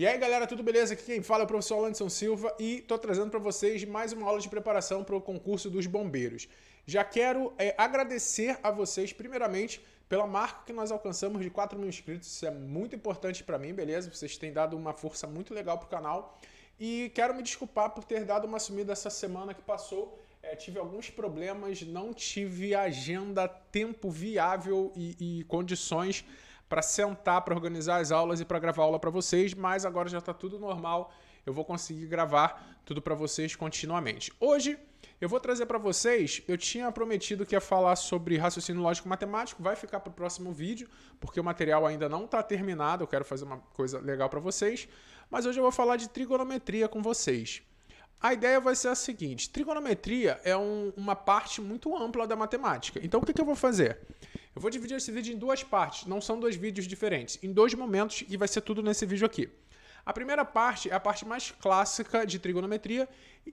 E aí galera, tudo beleza? Aqui quem fala é o professor Alanson Silva e estou trazendo para vocês mais uma aula de preparação para o concurso dos bombeiros. Já quero agradecer a vocês primeiramente pela marca que nós alcançamos de 4 mil inscritos, isso é muito importante para mim, beleza? Vocês têm dado uma força muito legal para o canal e quero me desculpar por ter dado uma sumida essa semana que passou. Tive alguns problemas, não tive agenda, tempo viável e condições para sentar, para organizar as aulas e para gravar aula para vocês, mas agora já está tudo normal, eu vou conseguir gravar tudo para vocês continuamente. Hoje eu vou trazer para vocês, eu tinha prometido que ia falar sobre raciocínio lógico matemático, vai ficar para o próximo vídeo, porque o material ainda não está terminado, eu quero fazer uma coisa legal para vocês, mas hoje eu vou falar de trigonometria com vocês. A ideia vai ser a seguinte, trigonometria é uma parte muito ampla da matemática. Então o que eu vou fazer? Eu vou dividir esse vídeo em duas partes, não são dois vídeos diferentes, em dois momentos e vai ser tudo nesse vídeo aqui. A primeira parte é a parte mais clássica de trigonometria,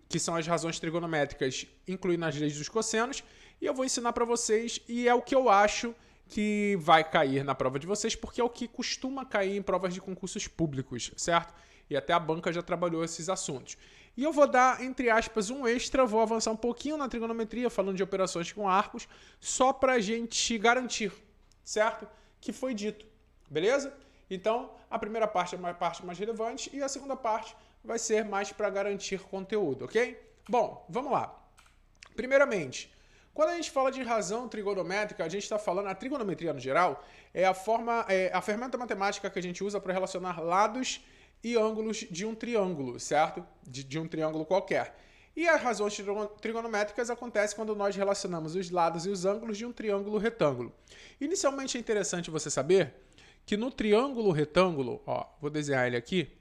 que são as razões trigonométricas, incluindo as leis dos cossenos, e eu vou ensinar para vocês e é o que eu acho que vai cair na prova de vocês, porque é o que costuma cair em provas de concursos públicos, certo? E até a banca já trabalhou esses assuntos. E eu vou dar, entre aspas, um extra, vou avançar um pouquinho na trigonometria, falando de operações com arcos, só para a gente garantir, certo? Que foi dito, beleza? Então, a primeira parte é uma parte mais relevante e a segunda parte vai ser mais para garantir conteúdo, ok? Bom, vamos lá. Primeiramente, quando a gente fala de razão trigonométrica, a gente está falando, a trigonometria no geral, é a ferramenta matemática que a gente usa para relacionar lados e ângulos de um triângulo, certo? De um triângulo qualquer. E as razões trigonométricas acontecem quando nós relacionamos os lados e os ângulos de um triângulo retângulo. Inicialmente é interessante você saber que no triângulo retângulo, ó, vou desenhar ele aqui,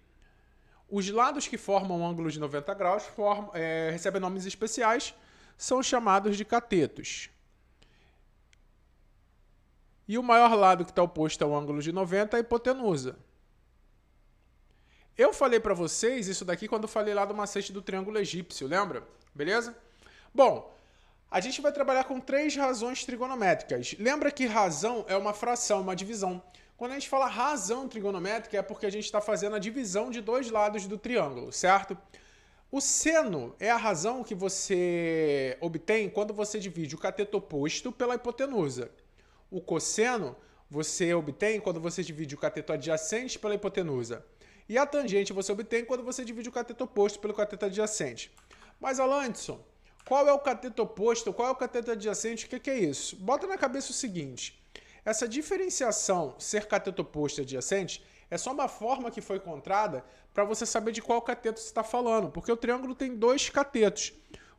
os lados que formam um ângulo de 90 graus recebem nomes especiais, são chamados de catetos. E o maior lado que está oposto ao ângulo de 90 é a hipotenusa. Eu falei para vocês isso daqui quando eu falei lá do macete do triângulo egípcio, lembra? Beleza? Bom, a gente vai trabalhar com 3 razões trigonométricas. Lembra que razão é uma fração, uma divisão. Quando a gente fala razão trigonométrica é porque a gente está fazendo a divisão de 2 lados do triângulo, certo? O seno é a razão que você obtém quando você divide o cateto oposto pela hipotenusa. O cosseno você obtém quando você divide o cateto adjacente pela hipotenusa. E a tangente você obtém quando você divide o cateto oposto pelo cateto adjacente. Mas, Alanson, qual é o cateto oposto? Qual é o cateto adjacente? O que é isso? Bota na cabeça o seguinte. Essa diferenciação ser cateto oposto e adjacente é só uma forma que foi encontrada para você saber de qual cateto você está falando. Porque o triângulo tem 2 catetos.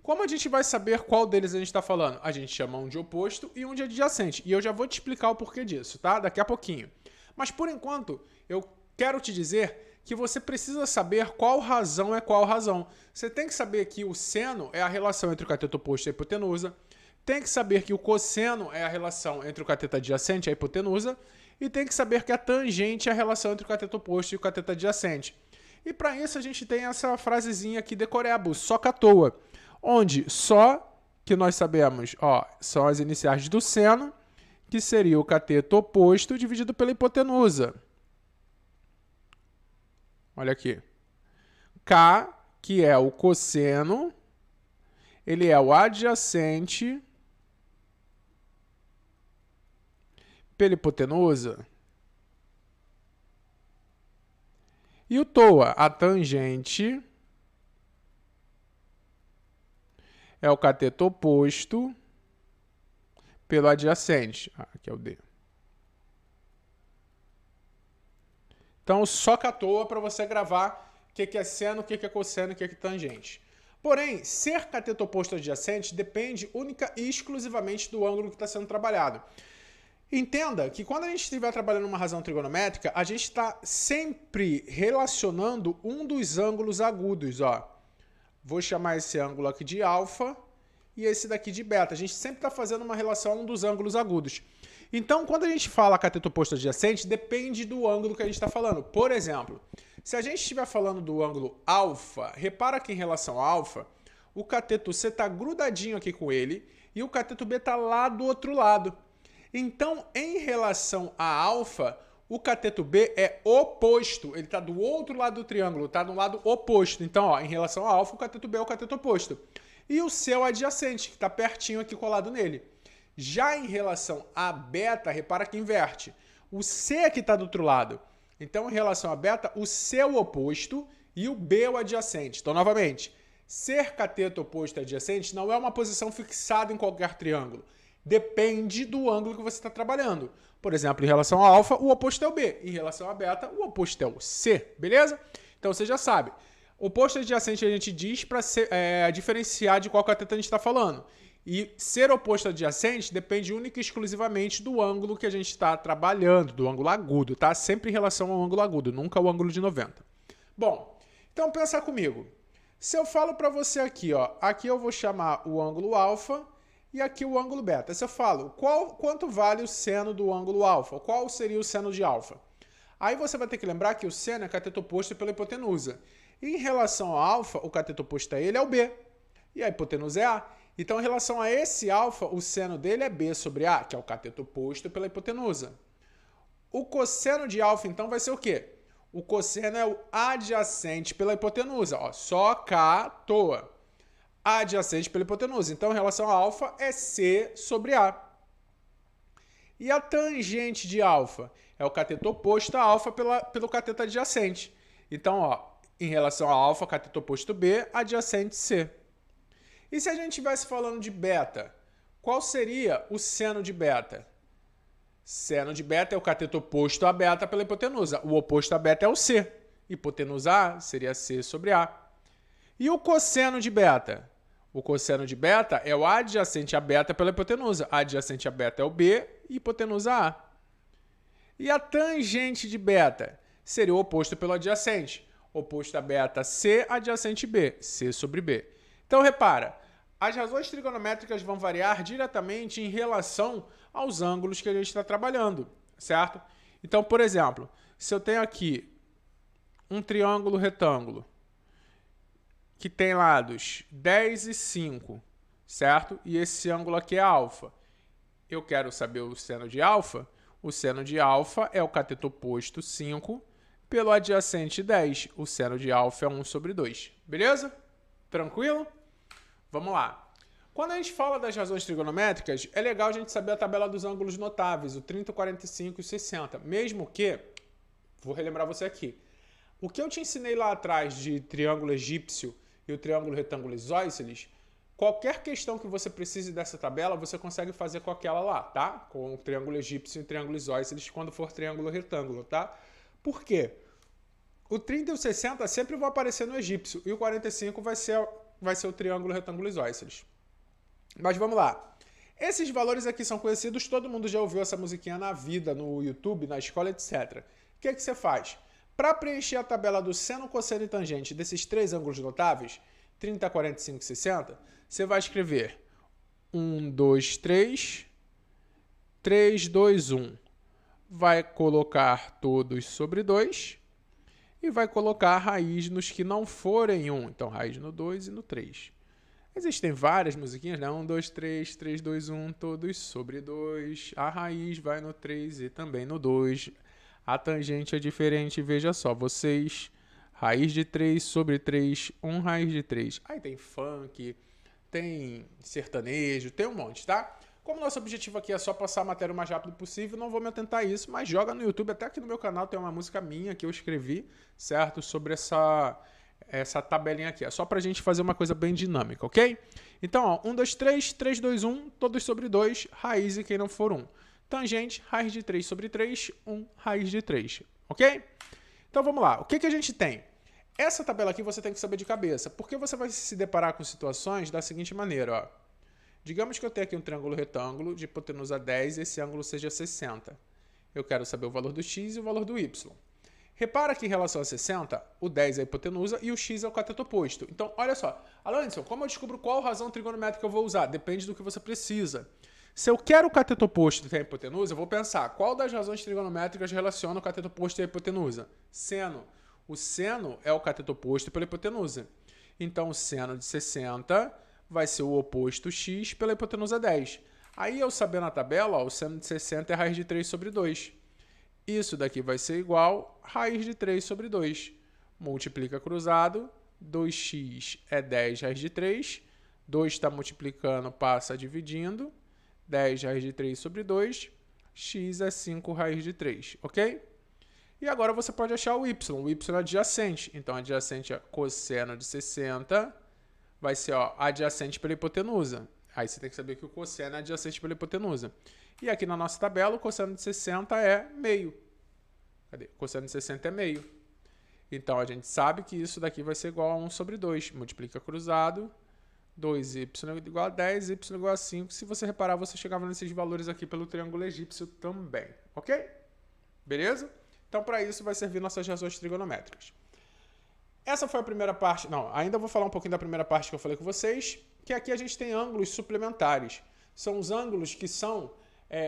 Como a gente vai saber qual deles a gente está falando? A gente chama um de oposto e um de adjacente. E eu já vou te explicar o porquê disso, tá? Daqui a pouquinho. Mas, por enquanto, eu quero te dizer que você precisa saber qual razão é qual razão. Você tem que saber que o seno é a relação entre o cateto oposto e a hipotenusa, tem que saber que o cosseno é a relação entre o cateto adjacente e a hipotenusa, e tem que saber que a tangente é a relação entre o cateto oposto e o cateto adjacente. E para isso a gente tem essa frasezinha aqui decoreba, só que à toa, onde só que nós sabemos, ó, são as iniciais do seno, que seria o cateto oposto dividido pela hipotenusa. Olha aqui. K, que é o cosseno, ele é o adjacente pela hipotenusa. E o TOA, a tangente, é o cateto oposto pelo adjacente. Aqui é o D. Então, só que à toa para você gravar o que é seno, o que é cosseno e o que é tangente. Porém, ser cateto oposto adjacente depende única e exclusivamente do ângulo que está sendo trabalhado. Entenda que quando a gente estiver trabalhando uma razão trigonométrica, a gente está sempre relacionando um dos ângulos agudos. Ó. Vou chamar esse ângulo aqui de alfa e esse daqui de beta. A gente sempre está fazendo uma relação a um dos ângulos agudos. Então, quando a gente fala cateto oposto adjacente, depende do ângulo que a gente está falando. Por exemplo, se a gente estiver falando do ângulo alfa, repara que em relação a alfa, o cateto C está grudadinho aqui com ele e o cateto B está lá do outro lado. Então, em relação a alfa, O cateto B é oposto, ele está do outro lado do triângulo, está no lado oposto. Então, ó, em relação ao alfa, o cateto B é o cateto oposto. E o C é o adjacente, que está pertinho aqui colado nele. Já em relação a beta, repara que inverte. O C é que está do outro lado. Então, em relação a beta, o C é o oposto e o B é o adjacente. Então, novamente, ser cateto oposto e adjacente não é uma posição fixada em qualquer triângulo. Depende do ângulo que você está trabalhando. Por exemplo, em relação ao alfa, o oposto é o B. Em relação a beta, o oposto é o C. Beleza? Então, você já sabe. Oposto e adjacente a gente diz para diferenciar de qual cateto a gente está falando. E ser oposto adjacente depende única e exclusivamente do ângulo que a gente está trabalhando, do ângulo agudo, tá? Sempre em relação ao ângulo agudo, nunca ao ângulo de 90. Bom, então pensa comigo. Se eu falo para você aqui, ó, aqui eu vou chamar o ângulo alfa e aqui o ângulo beta. Se eu falo, quanto vale o seno do ângulo alfa? Qual seria o seno de alfa? Aí você vai ter que lembrar que o seno é cateto oposto pela hipotenusa. Em relação ao alfa, o cateto oposto a ele é o B. E a hipotenusa é A. Então, em relação a esse alfa, o seno dele é B sobre A, que é o cateto oposto pela hipotenusa. O cosseno de alfa, então, vai ser o quê? O cosseno é o adjacente pela hipotenusa. Ó, só cá à toa. Adjacente pela hipotenusa. Então, em relação a alfa, é C sobre A. E a tangente de alfa? É o cateto oposto a alfa pelo cateto adjacente. Então, ó, em relação a alfa, cateto oposto B, adjacente C. E se a gente estivesse falando de beta, qual seria o seno de beta? Seno de beta é o cateto oposto a beta pela hipotenusa. O oposto a beta é o C. Hipotenusa A seria C sobre A. E o cosseno de beta? O cosseno de beta é o adjacente a beta pela hipotenusa. Adjacente a beta é o B, hipotenusa A. E a tangente de beta? Seria o oposto pelo adjacente. Oposto a beta C, adjacente B, C sobre B. Então, repara, as razões trigonométricas vão variar diretamente em relação aos ângulos que a gente está trabalhando, certo? Então, por exemplo, se eu tenho aqui um triângulo retângulo que tem lados 10 e 5, certo? E esse ângulo aqui é alfa. Eu quero saber o seno de alfa. O seno de alfa é o cateto oposto 5 pelo adjacente 10. O seno de alfa é 1 sobre 2. Beleza? Tranquilo? Vamos lá. Quando a gente fala das razões trigonométricas, é legal a gente saber a tabela dos ângulos notáveis, o 30, o 45 e o 60. Mesmo que, vou relembrar você aqui, o que eu te ensinei lá atrás de triângulo egípcio e o triângulo retângulo isósceles, qualquer questão que você precise dessa tabela, você consegue fazer com aquela lá, tá? Com o triângulo egípcio e o triângulo isósceles, quando for triângulo retângulo, tá? Por quê? O 30 e o 60 sempre vão aparecer no egípcio e o 45 vai ser o triângulo retângulo isósceles. Mas vamos lá. Esses valores aqui são conhecidos, todo mundo já ouviu essa musiquinha na vida, no YouTube, na escola, etc. O que é que você faz? Para preencher a tabela do seno, cosseno e tangente desses três ângulos notáveis, 30, 45 e 60, você vai escrever 1, 2, 3, 3, 2, 1. Vai colocar todos sobre 2 e vai colocar a raiz nos que não forem 1. Então, raiz no 2 e no 3. Existem várias musiquinhas, né? 1, 2, 3, 3, 2, 1, todos sobre 2. A raiz vai no 3 e também no 2. A tangente é diferente, veja só. Vocês, raiz de 3 sobre 3, 1 raiz de 3. Aí tem funk, tem sertanejo, tem um monte, tá? Como nosso objetivo aqui é só passar a matéria o mais rápido possível, não vou me atentar a isso, mas joga no YouTube, até aqui no meu canal tem uma música minha que eu escrevi, certo? Sobre essa tabelinha aqui. É só pra gente fazer uma coisa bem dinâmica, ok? Então, ó, 1, 2, 3, 3, 2, 1, todos sobre 2, raiz e quem não for 1. Tangente, raiz de 3 sobre 3, 1, raiz de 3, ok? Então, vamos lá. O que a gente tem? Essa tabela aqui você tem que saber de cabeça, porque você vai se deparar com situações da seguinte maneira, ó. Digamos que eu tenho aqui um triângulo retângulo de hipotenusa 10 e esse ângulo seja 60. Eu quero saber o valor do x e o valor do y. Repara que em relação a 60, o 10 é a hipotenusa e o x é o cateto oposto. Então, olha só. Alanson, como eu descubro qual razão trigonométrica eu vou usar? Depende do que você precisa. Se eu quero o cateto oposto e a hipotenusa, eu vou pensar qual das razões trigonométricas relaciona o cateto oposto e a hipotenusa? Seno. O seno é o cateto oposto pela hipotenusa. Então, o seno de 60 vai ser o oposto x pela hipotenusa 10. Aí, eu sabendo a tabela, ó, o seno de 60 é raiz de 3 sobre 2. Isso daqui vai ser igual a raiz de 3 sobre 2. Multiplica cruzado, 2x é 10 raiz de 3. 2 está multiplicando, passa dividindo. 10 raiz de 3 sobre 2. X é 5 raiz de 3, ok? E agora você pode achar o y. O y é adjacente. Então, adjacente é cosseno de 60. Vai ser adjacente pela hipotenusa. Aí você tem que saber que o cosseno é adjacente pela hipotenusa. E aqui na nossa tabela, o cosseno de 60 é meio. Cadê? O cosseno de 60 é meio. Então, a gente sabe que isso daqui vai ser igual a 1 sobre 2. Multiplica cruzado. 2y igual a 10, y igual a 5. Se você reparar, você chegava nesses valores aqui pelo triângulo egípcio também. Ok? Beleza? Então, para isso, vai servir nossas razões trigonométricas. Essa foi a primeira parte. Não, ainda vou falar um pouquinho da primeira parte que eu falei com vocês, que aqui a gente tem ângulos suplementares. São os ângulos que são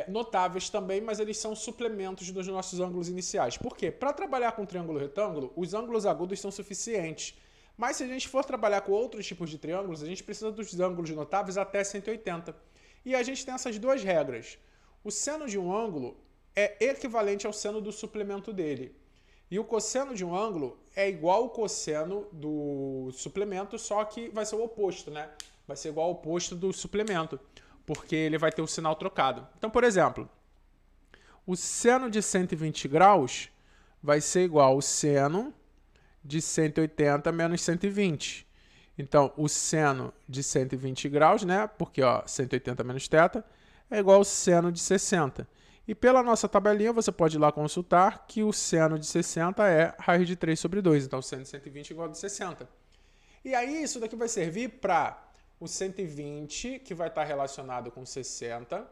notáveis também, mas eles são suplementos dos nossos ângulos iniciais. Por quê? Para trabalhar com triângulo retângulo, os ângulos agudos são suficientes. Mas se a gente for trabalhar com outros tipos de triângulos, a gente precisa dos ângulos notáveis até 180. E a gente tem essas duas regras. O seno de um ângulo é equivalente ao seno do suplemento dele. E o cosseno de um ângulo é igual ao cosseno do suplemento, só que vai ser o oposto, né? Vai ser igual ao oposto do suplemento, porque ele vai ter o sinal trocado. Então, por exemplo, o seno de 120 graus vai ser igual ao seno de 180 menos 120. Então, o seno de 120 graus, né? Porque 180 menos θ é igual ao seno de 60. E pela nossa tabelinha, você pode ir lá consultar que o seno de 60 é raiz de 3 sobre 2. Então, o seno de 120 é igual ao de 60. E aí, isso daqui vai servir para o 120, que vai estar relacionado com 60,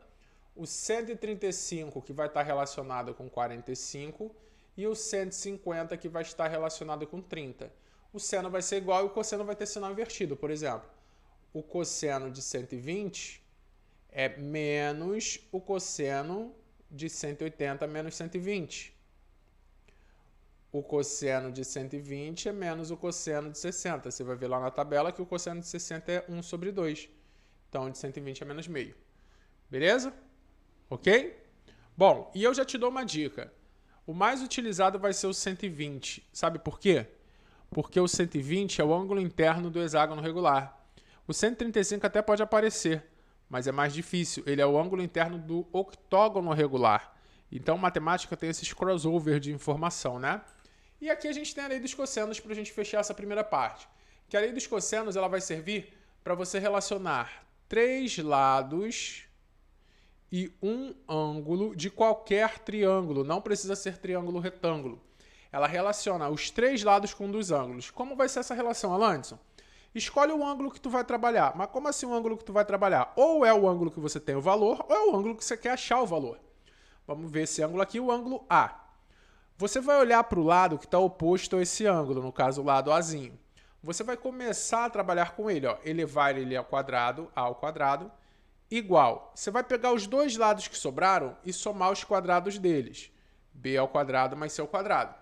o 135, que vai estar relacionado com 45, e o 150, que vai estar relacionado com 30. O seno vai ser igual e o cosseno vai ter sinal invertido. Por exemplo, o cosseno de 120 é menos o cosseno de 180 menos 120. O cosseno de 120 é menos o cosseno de 60. Você vai ver lá na tabela que o cosseno de 60 é 1 sobre 2. Então, o de 120 é menos meio. Beleza? Ok? Bom, e eu já te dou uma dica. O mais utilizado vai ser o 120. Sabe por quê? Porque o 120 é o ângulo interno do hexágono regular. O 135 até pode aparecer, mas é mais difícil. Ele é o ângulo interno do octógono regular. Então, matemática tem esses crossover de informação, né? E aqui a gente tem a lei dos cossenos para a gente fechar essa primeira parte. Que a lei dos cossenos ela vai servir para você relacionar 3 lados e um ângulo de qualquer triângulo. Não precisa ser triângulo retângulo. Ela relaciona os 3 lados com um dos ângulos. Como vai ser essa relação, Alanson? Escolhe o ângulo que tu vai trabalhar. Mas como assim o ângulo que tu vai trabalhar? Ou é o ângulo que você tem o valor, ou é o ângulo que você quer achar o valor. Vamos ver esse ângulo aqui, o ângulo A. Você vai olhar para o lado que está oposto a esse ângulo, no caso o lado Azinho. Você vai começar a trabalhar com ele, elevar ele ao quadrado, A ao quadrado, igual. Você vai pegar os dois lados que sobraram e somar os quadrados deles. B ao quadrado mais C ao quadrado.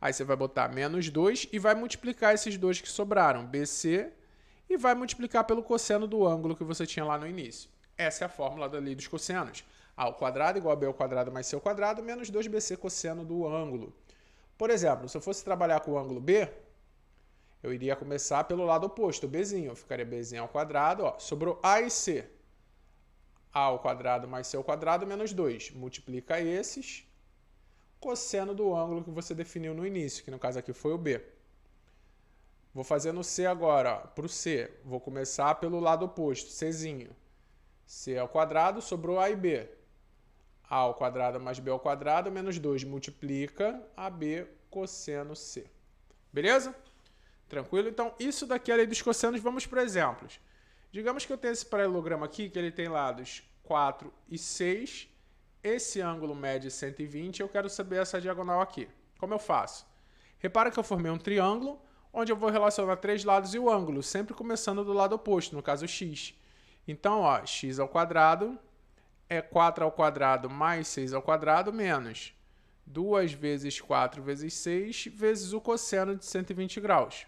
Aí você vai botar menos 2 e vai multiplicar esses dois que sobraram, BC, e vai multiplicar pelo cosseno do ângulo que você tinha lá no início. Essa é a fórmula da lei dos cossenos. A ao quadrado igual a B ao quadrado mais C ao quadrado, menos 2BC cosseno do ângulo. Por exemplo, se eu fosse trabalhar com o ângulo B, eu iria começar pelo lado oposto, Bzinho. Eu ficaria Bzinho ao quadrado, sobrou A e C. A ao quadrado mais C ao quadrado, menos 2. Multiplica esses, cosseno do ângulo que você definiu no início, que no caso aqui foi o B. Vou fazer no C agora, para o C. Vou começar pelo lado oposto, Czinho. C ao quadrado, sobrou A e B. A ao quadrado mais B ao quadrado, menos 2. Multiplica AB cosseno C. Beleza? Tranquilo? Então, isso daqui é a lei dos cossenos. Vamos para exemplos. Digamos que eu tenho esse paralelogramo aqui, que ele tem lados 4 e 6. Esse ângulo mede 120. Eu quero saber essa diagonal aqui. Como eu faço? Repara que eu formei um triângulo, onde eu vou relacionar 3 lados e o ângulo, sempre começando do lado oposto, no caso x. Então, x ao quadrado é 4 ao quadrado mais 6 ao quadrado menos 2 vezes 4 vezes 6 vezes o cosseno de 120 graus.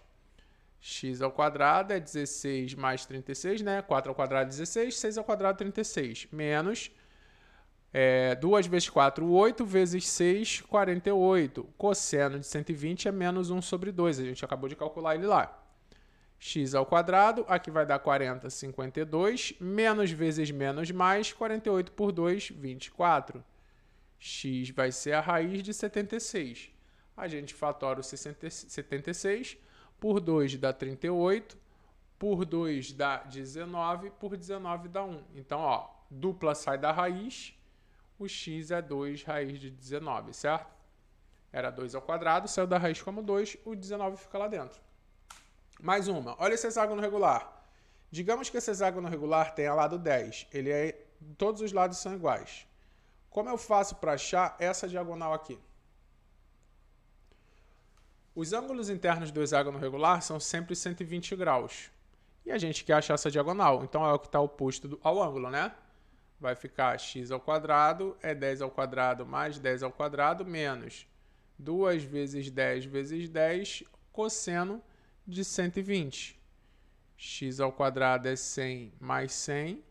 X ao quadrado é 16 mais 36, né? 4 ao quadrado é 16, 6 ao quadrado é 36, menos 2 vezes 4 vezes 6 vezes o cosseno de 120 graus. X ao quadrado é 16 mais 36, né? 4 ao quadrado é 16, 6 ao quadrado é 36, menos 2 vezes 4 vezes 6 vezes o cosseno de 120 graus. X ao quadrado é 16 mais 36, né? 4 ao quadrado é 16, 6 ao quadrado é 36, menos 2 vezes 4 vezes 6 vezes o cosseno de 120 graus. X ao quadrado é 16 mais 36, né? 4 ao quadrado é 16, 6 ao quadrado é 36, menos 2 vezes 4, 8, vezes 6, 48. Cosseno de 120 é menos 1 sobre 2. A gente acabou de calcular ele lá. X ao quadrado, aqui vai dar 40, 52. Menos vezes menos mais, 48 por 2, 24. X vai ser a raiz de 76. A gente fatora o 76. Por 2 dá 38. Por 2 dá 19. Por 19 dá 1. Então, ó, dupla sai da raiz. O x é 2 raiz de 19, certo? Era 2 ao quadrado, saiu da raiz como 2, o 19 fica lá dentro. Mais uma. Olha esse hexágono regular. Digamos que esse hexágono regular tenha lado 10. Todos os lados são iguais. Como eu faço para achar essa diagonal aqui? Os ângulos internos do hexágono regular são sempre 120 graus. E a gente quer achar essa diagonal. Então é o que está oposto ao ângulo, né? Vai ficar x ao quadrado é 10 ao quadrado mais 10 ao quadrado menos 2 vezes 10 vezes 10 cosseno de 120. X ao quadrado é 100 mais 100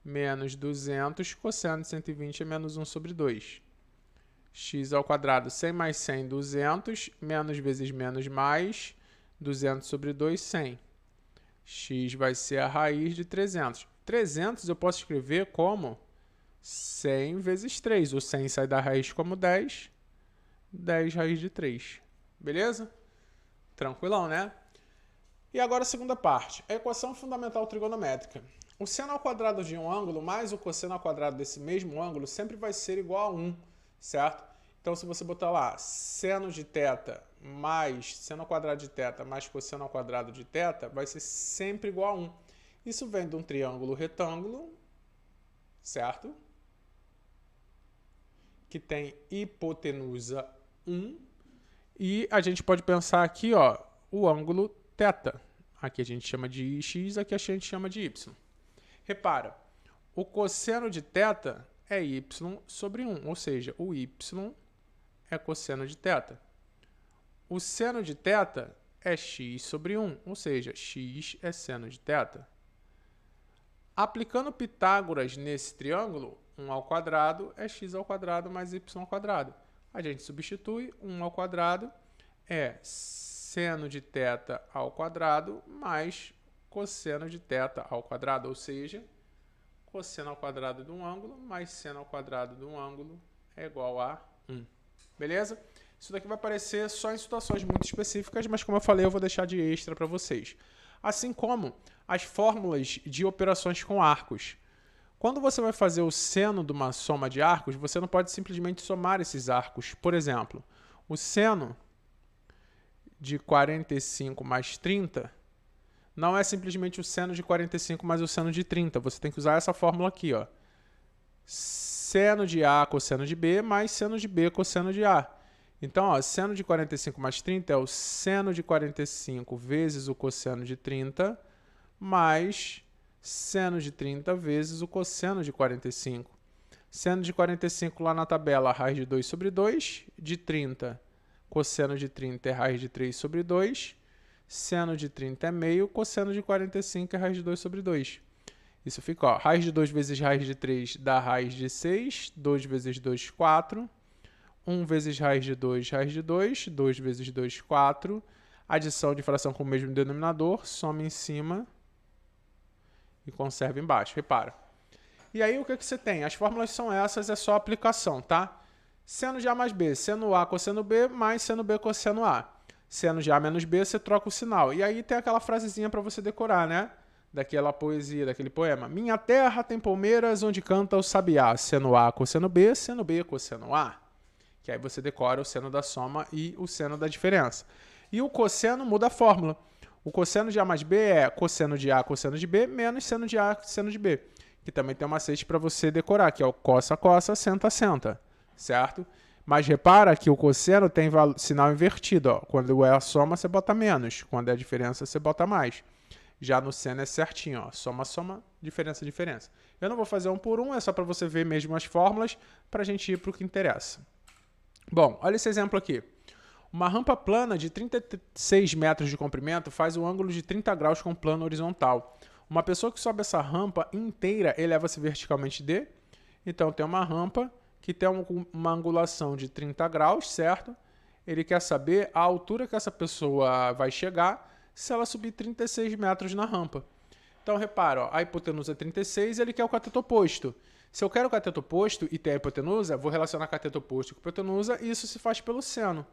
menos 200. Cosseno de 120 é menos 1 sobre 2. X ao quadrado, 100 mais 100, 200. Menos vezes menos mais, 200 sobre 2, 100. X vai ser a raiz de 300. 300 eu posso escrever como 100 vezes 3. O 100 sai da raiz como 10. 10 raiz de 3. Beleza? Tranquilão, né? E agora a segunda parte. A equação fundamental trigonométrica. O seno ao quadrado de um ângulo mais o cosseno ao quadrado desse mesmo ângulo sempre vai ser igual a 1, certo? Então, se você botar lá seno de θ mais seno ao quadrado de θ mais cosseno ao quadrado de θ, vai ser sempre igual a 1. Isso vem de um triângulo retângulo, certo? Que tem hipotenusa 1. E a gente pode pensar aqui, ó, o ângulo θ. Aqui a gente chama de x, aqui a gente chama de y. Repara, o cosseno de θ é y sobre 1, ou seja, o y é cosseno de θ. O seno de θ é x sobre 1, ou seja, x é seno de θ. Aplicando Pitágoras nesse triângulo, 1 ao quadrado é x ao quadrado mais y ao quadrado. A gente substitui 1 ao quadrado é seno de θ ao quadrado mais cosseno de θ ao quadrado, ou seja, cosseno ao quadrado de um ângulo mais seno ao quadrado de um ângulo é igual a 1. Beleza? Isso daqui vai aparecer só em situações muito específicas, mas como eu falei, eu vou deixar de extra para vocês. Assim como as fórmulas de operações com arcos. Quando você vai fazer o seno de uma soma de arcos, você não pode simplesmente somar esses arcos. Por exemplo, o seno de 45 mais 30 não é simplesmente o seno de 45 mais o seno de 30. Você tem que usar essa fórmula aqui, ó. Seno de A cosseno de B mais seno de B cosseno de A. Então, ó, seno de 45 mais 30 é o seno de 45 vezes o cosseno de 30 mais seno de 30 vezes o cosseno de 45. Seno de 45 lá na tabela, raiz de 2 sobre 2. De 30, cosseno de 30 é raiz de 3 sobre 2. Seno de 30 é meio, cosseno de 45 é raiz de 2 sobre 2. Isso fica, ó, raiz de 2 vezes raiz de 3 dá raiz de 6. 2 vezes 2, 4. 1 vezes raiz de 2, raiz de 2. 2 vezes 2, 4. Adição de fração com o mesmo denominador, soma em cima e conserva embaixo. Repara. E aí, o que você tem? As fórmulas são essas, é só aplicação, tá? Seno de A mais B, seno A cosseno B, mais seno B cosseno A. Seno de A menos B, você troca o sinal. E aí tem aquela frasezinha para você decorar, né? Daquela poesia, daquele poema. Minha terra tem palmeiras onde canta o sabiá. Seno A cosseno B cosseno A. Que aí você decora o seno da soma e o seno da diferença. E o cosseno muda a fórmula. O cosseno de A mais B é cosseno de A cosseno de B menos seno de A seno de B. Que também tem um macete para você decorar, que é o cossa, cossa, senta, senta. Certo? Mas repara que o cosseno tem sinal invertido. Ó. Quando é a soma, você bota menos. Quando é a diferença, você bota mais. Já no seno é certinho. Ó. Soma, soma, diferença, diferença. Eu não vou fazer um por um, é só para você ver mesmo as fórmulas, para a gente ir para o que interessa. Bom, olha esse exemplo aqui. Uma rampa plana de 36 metros de comprimento faz um ângulo de 30 graus com plano horizontal. Uma pessoa que sobe essa rampa inteira eleva-se verticalmente D, Então, tem uma rampa que tem uma angulação de 30 graus, certo? Ele quer saber a altura que essa pessoa vai chegar se ela subir 36 metros na rampa. Então, repara, ó, a hipotenusa é 36 e ele quer o cateto oposto. Se eu quero o cateto oposto e ter a hipotenusa, vou relacionar cateto oposto com hipotenusa e isso se faz pelo seno.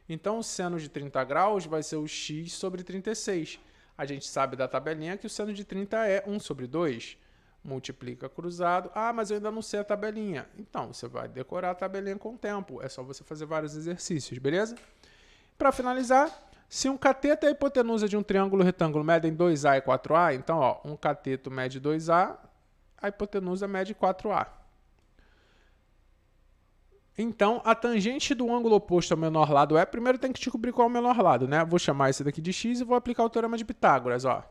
Então, o seno de 30 graus vai ser o x sobre 36. A gente sabe da tabelinha que o seno de 30 é 1 sobre 2. Multiplica cruzado. Ah, mas eu ainda não sei a tabelinha. Então, você vai decorar a tabelinha com o tempo. É só você fazer vários exercícios, beleza? Para finalizar, se um cateto e a hipotenusa de um triângulo retângulo medem 2A e 4A, então, ó, um cateto mede 2A, a hipotenusa mede 4A. Então, a tangente do ângulo oposto ao menor lado é... Primeiro tem que descobrir qual é o menor lado, né? Vou chamar esse daqui de x e vou aplicar o teorema de Pitágoras, ó.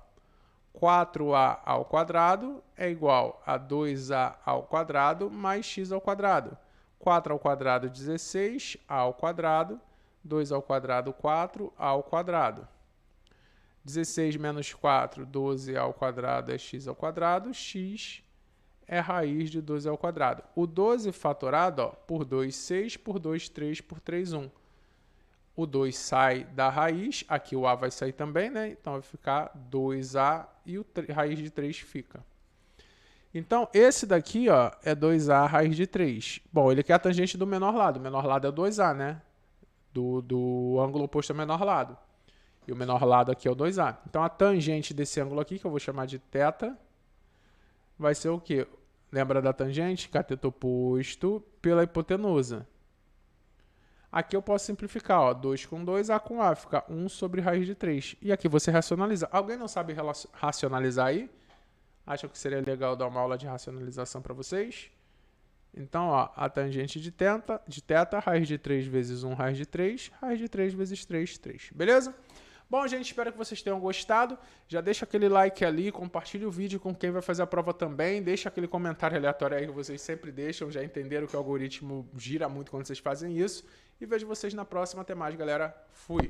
4a ao quadrado é igual a 2a ao quadrado mais x ao quadrado. 4 ao quadrado, 16, a ao quadrado. 2 ao quadrado, 4, a ao quadrado. 16 menos 4, 12 ao quadrado é x ao quadrado. X é raiz de 12 ao quadrado. O 12 fatorado, ó, por 2, 6, por 2, 3, por 3, 1. O 2 sai da raiz, aqui o a vai sair também, né? Então vai ficar 2a e raiz de 3 fica. Então, esse daqui, ó, é 2a raiz de 3. Bom, ele quer a tangente do menor lado. O menor lado é 2a, né? Do ângulo oposto ao menor lado. E o menor lado aqui é o 2a. Então, a tangente desse ângulo aqui, que eu vou chamar de θ, vai ser o quê? Lembra da tangente? Cateto oposto pela hipotenusa. Aqui eu posso simplificar, ó, 2 com 2, a com a, fica 1 sobre raiz de 3. E aqui você racionaliza. Alguém não sabe racionalizar aí? Acha que seria legal dar uma aula de racionalização para vocês? Então, ó, a tangente de θ, raiz de 3 vezes 1, raiz de 3 vezes 3, 3. Beleza? Bom, gente, espero que vocês tenham gostado. Já deixa aquele like ali, compartilha o vídeo com quem vai fazer a prova também. Deixa aquele comentário aleatório aí que vocês sempre deixam. Já entenderam que o algoritmo gira muito quando vocês fazem isso. E vejo vocês na próxima. Até mais, galera. Fui!